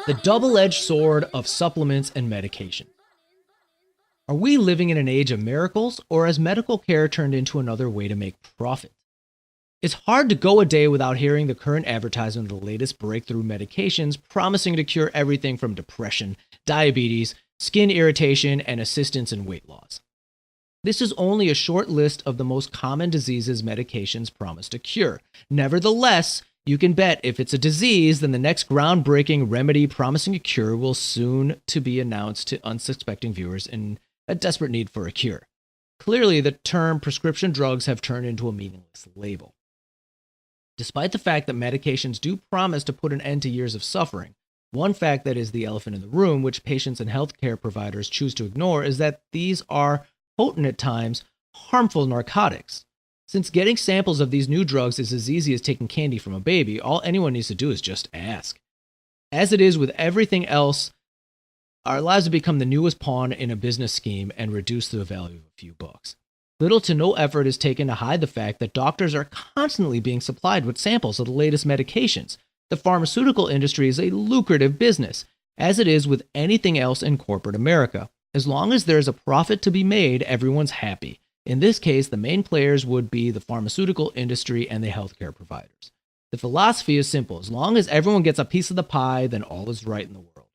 The double-edged sword of supplements and medication. Are we living in an age of miracles, or has medical care turned into another way to make profit? It's hard to go a day without hearing the current advertisement of the latest breakthrough medications promising to cure everything from depression, diabetes, skin irritation, and assistance in weight loss. This is only a short list of the most common diseases medications promise to cure. Nevertheless, you can bet if it's a disease, then the next groundbreaking remedy promising a cure will soon to be announced to unsuspecting viewers in a desperate need for a cure. Clearly, the term prescription drugs have turned into a meaningless label. Despite the fact that medications do promise to put an end to years of suffering, one fact that is the elephant in the room, which patients and healthcare providers choose to ignore, is that these are potent at times, harmful narcotics. Since getting samples of these new drugs is as easy as taking candy from a baby, all anyone needs to do is just ask. As it is with everything else, our lives have become the newest pawn in a business scheme and reduce the value of a few bucks. Little to no effort is taken to hide the fact that doctors are constantly being supplied with samples of the latest medications. The pharmaceutical industry is a lucrative business, as it is with anything else in corporate America. As long as there is a profit to be made, everyone's happy. In this case, the main players would be the pharmaceutical industry and the healthcare providers. The philosophy is simple. As long as everyone gets a piece of the pie, then all is right in the world.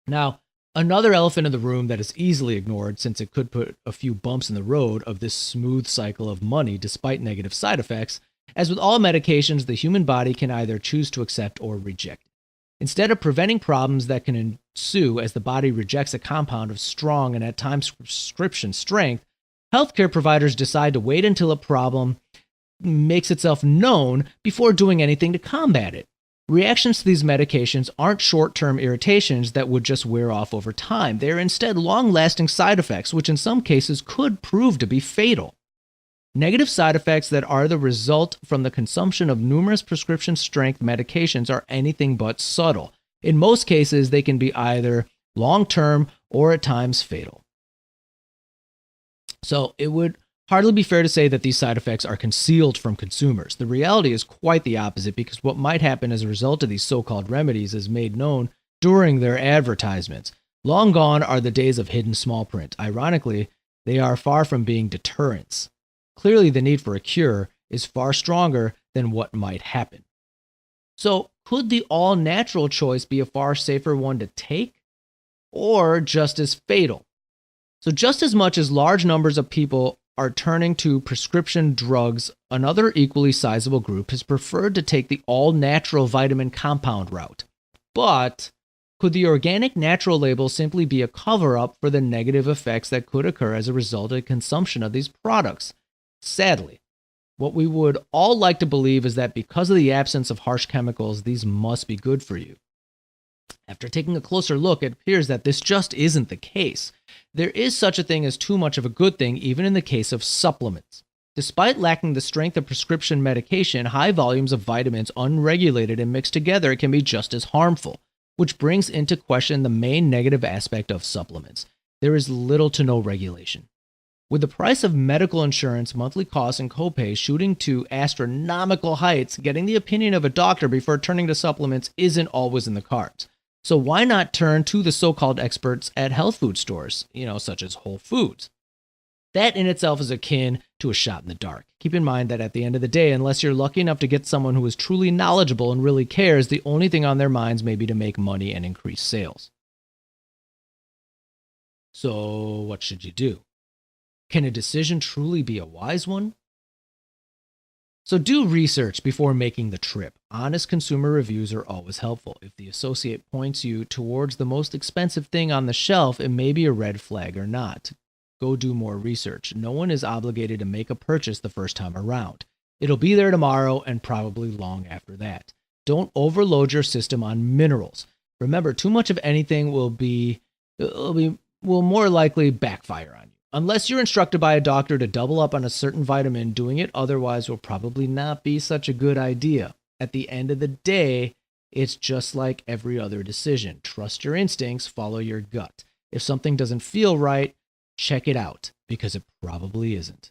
Now, another elephant in the room that is easily ignored, since it could put a few bumps in the road of this smooth cycle of money despite negative side effects, as with all medications, the human body can either choose to accept or reject it. Instead of preventing problems that can ensue as the body rejects a compound of strong and at times prescription strength, healthcare providers decide to wait until a problem makes itself known before doing anything to combat it. Reactions to these medications aren't short-term irritations that would just wear off over time. They are instead long-lasting side effects, which in some cases could prove to be fatal. Negative side effects that are the result from the consumption of numerous prescription-strength medications are anything but subtle. In most cases, they can be either long-term or at times fatal. So it would hardly be fair to say that these side effects are concealed from consumers. The reality is quite the opposite, because what might happen as a result of these so-called remedies is made known during their advertisements. Long gone are the days of hidden small print. Ironically, they are far from being deterrents. Clearly, the need for a cure is far stronger than what might happen. So, could the all-natural choice be a far safer one to take, or just as fatal? So just as much as large numbers of people are turning to prescription drugs, another equally sizable group has preferred to take the all-natural vitamin compound route. But could the organic natural label simply be a cover-up for the negative effects that could occur as a result of consumption of these products? Sadly, what we would all like to believe is that because of the absence of harsh chemicals, these must be good for you. After taking a closer look, it appears that this just isn't the case. There is such a thing as too much of a good thing, even in the case of supplements. Despite lacking the strength of prescription medication, high volumes of vitamins unregulated and mixed together can be just as harmful, which brings into question the main negative aspect of supplements. There is little to no regulation. With the price of medical insurance, monthly costs, and copays shooting to astronomical heights, getting the opinion of a doctor before turning to supplements isn't always in the cards. So why not turn to the so-called experts at health food stores, such as Whole Foods? That in itself is akin to a shot in the dark. Keep in mind that at the end of the day, unless you're lucky enough to get someone who is truly knowledgeable and really cares, the only thing on their minds may be to make money and increase sales. So what should you do? Can a decision truly be a wise one? So do research before making the trip. Honest consumer reviews are always helpful. If the associate points you towards the most expensive thing on the shelf, it may be a red flag or not. Go do more research. No one is obligated to make a purchase the first time around. It'll be there tomorrow and probably long after that. Don't overload your system on minerals. Remember, too much of anything will more likely backfire on you. Unless you're instructed by a doctor to double up on a certain vitamin, doing it otherwise will probably not be such a good idea. At the end of the day, it's just like every other decision. Trust your instincts, follow your gut. If something doesn't feel right, check it out, because it probably isn't.